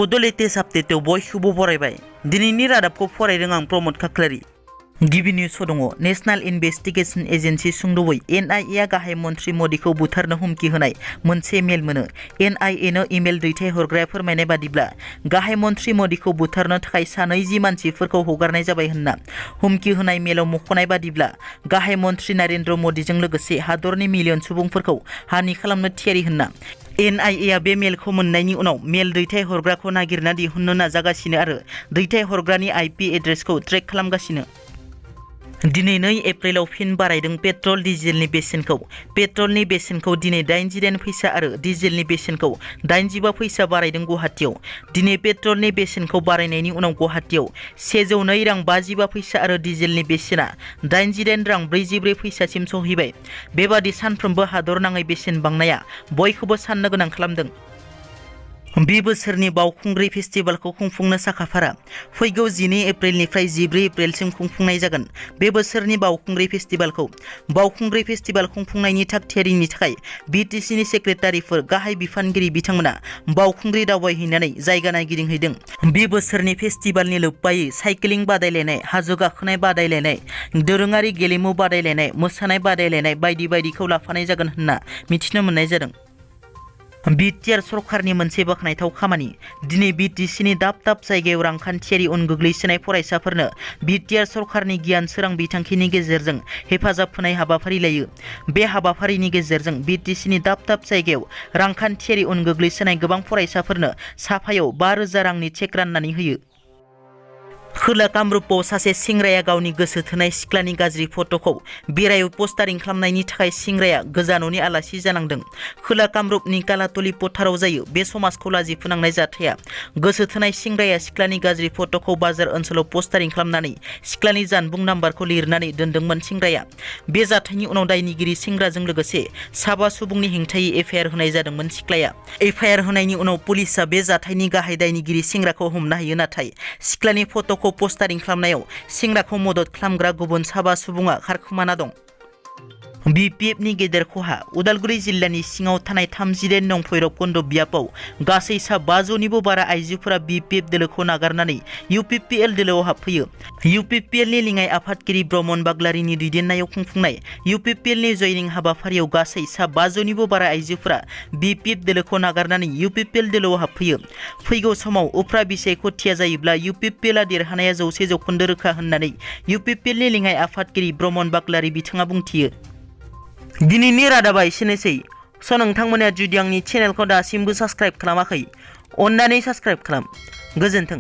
Bodo latest आपडेटआव बयखौबो बरायबाय। दिनैनि रादाबखौ फरायदों आं प्रमद खाख्लारि। गिबि निउसआव दङ नेशनेल इनभेस्टिगेशन एजेन्सि सुंद'यै एनआईए गाहाय मन्थ्रि मदिखौ बुथारनो हुमखि होनाय मोनसे मेल मोनो। एनआईए नो इमेल दैथायहरग्राया फोरमायनाय बादिब्ला गाहाय मन्थ्रि मदिखौ बुथारनो थाखाय 30 मानसिफोरखौ हगारनाय जाबाय होनना हुमखि होनाय मेलाव मख'नाय बादिब्ला गाहाय मन्थ्रि नरेन्द्र मदिजों लोगोसे हादरनि मिलियन सुबुंफोरखौ हानि खालामनो थियारि होनना एनआईए बे मेलखौ मोननायनि उनाव मेल दैथायहरग्राखौ नागिरना दिहुननो नाजागासिनो आरो दैथायहरग्रानि आईपी एड्रेसखौ ट्रेक खालामगासिनो। दिनै 2 एप्रिलाव फिन बारायदों पेट्रल डिजेलनि बेसेनखौ। पेट्रलनि बेसेनखौ दिनै 89 फैसा आरो डिजेलनि बेसेनखौ 85 फैसा बारायदों गुवाहाटीआव। दिनै पेट्रलनि बेसेनखौ बारायनायनि उनाव गुवाहाटीआव 102 रां 55 फैसा आरो डिजेलनि बेसेना 88 रां 44 फैसासिम सहैबाय। बेबादि सानफ्रोमबो हादरनाङै बेसेन बांनाया बयखौबो साननो गोनां खालामदों। बे बोसोरनि बावखुंग्रि फेस्टिभेलखौ खुंफुंनो साखाफारा फैगौ 12 एप्रिलनिफ्राय 14 एप्रिलसिम खुंफुंनाय जागोन। बे बोसोरनि बावखुंग्रि फेस्टिभेल खुंफुंनायनि थागथियारिनि थाखाय बीटीसीनि सेक्रेटारिफोर गाहाय बिफानगिरि बिथांमोना बावखुंग्रि दावबायहैनानै जायगा नायगिदिंहैदों। बे बोसोरनि फेस्टिभेलनि लोब्बायै साइक्लिं बादायलायनाय, हाजो गाखोनाय बादायलायनाय, दोरोङारि गेलेमु बादायलायनाय, मोसानाय बादायलायनाय बायदि बायदिखौ लाफानाय जागोन होनना मिथिनो मोननाय जादों। BTR सरकारनि मोनसे बाखनायथाव खामानि। दिनै बीटीसीनि दाब दाब जायगायाव रांखान्थियारि उन गोग्लैसोनाय फरायसाफोरनो BTR सरकारनि गियान सोरां बिथांखिनि गेजेरजों हेफाजाब होनाय हाबाफारि लायो। बे हाबाफारिनि गेजेरजों बीटीसीनि दाब दाब जायगायाव रांखान्थियारि उन गोग्लैसोनाय गोबां फरायसाफोरनो साफायाव 5,000 रांनि चेक राननानै होयो। खोला कामरुपाव सासे सेंग्राया गावनि गोसो थोनाय सिख्लानि गाज्रि फट'खौ बेरायाव पस्टारिं खालामनायनि थाखाय सेंग्राया गोजाननि आलासि जानांदों। खोला कामरुपनि कालातली पथाराव जायो बे समाजखौ लाजि फोनांनाय जाथाया। गोसो थोनाय सेंग्राया सिख्लानि गाज्रि फट'खौ बाजार ओनसोलाव पस्टारिं खालामनानै सिख्लानि जानबुं नाम्बारखौ लिरनानै दोनदोंमोन सेंग्राया। बे जाथायनि उनाव दायनिगिरि सेंग्राजों लोगोसे 7 सुबुंनि हेंथायै एफआईआर होनाय जादोंमोन सिख्लाया। एफआईआर होनायनि उनाव पुलिसआ बे जाथायनि गाहाय दायनिगिरि सेंग्राखौ हमनो हायो, नाथाय सिख्लानि फट'खौ पस्टारिं खालामनायाव सेंग्राखौ मदद खालामग्रा गुबुन 7 सुबुङा खारखोमाना दं। BPF नि गेदेर खहा। उदालगुरि जिल्लानि सिङाव थानाय 38 नं भैरब कन्द बियाबाव गासै 5 निबो बारा आइजोफोरा BPF दोलोखौ नागारनानै UPPL दोलोआव हाबफैयो। UPPL नि लिङाइ आफादगिरि ब्रह्मन बाग्लारिनि दैदेननायाव खुंफुंनाय UPPL नि जयनिं हाबाफारियाव गासै 5 निबो बारा आइजोफोरा BPF दोलोखौ नागारनानै UPPL दोलोआव हाबफैयो। फैगौ समाव उफ्रा बिसायख'थिया जायोब्ला UPPL आ देरहानाया 100% रोखा होननानै UPPL नि लिङाइ आफादगिरि ब्रह्मन बाग्लारि बिथाङा बुंथियो। दिनैनि रादाबा एसेनोसै। नोंथांमोना जुदि आंनि चेनेलखौ दासिमबो साबस्क्राइब खालामाखै, अन्नानै साबस्क्राइब खालाम। गोजोन्थों।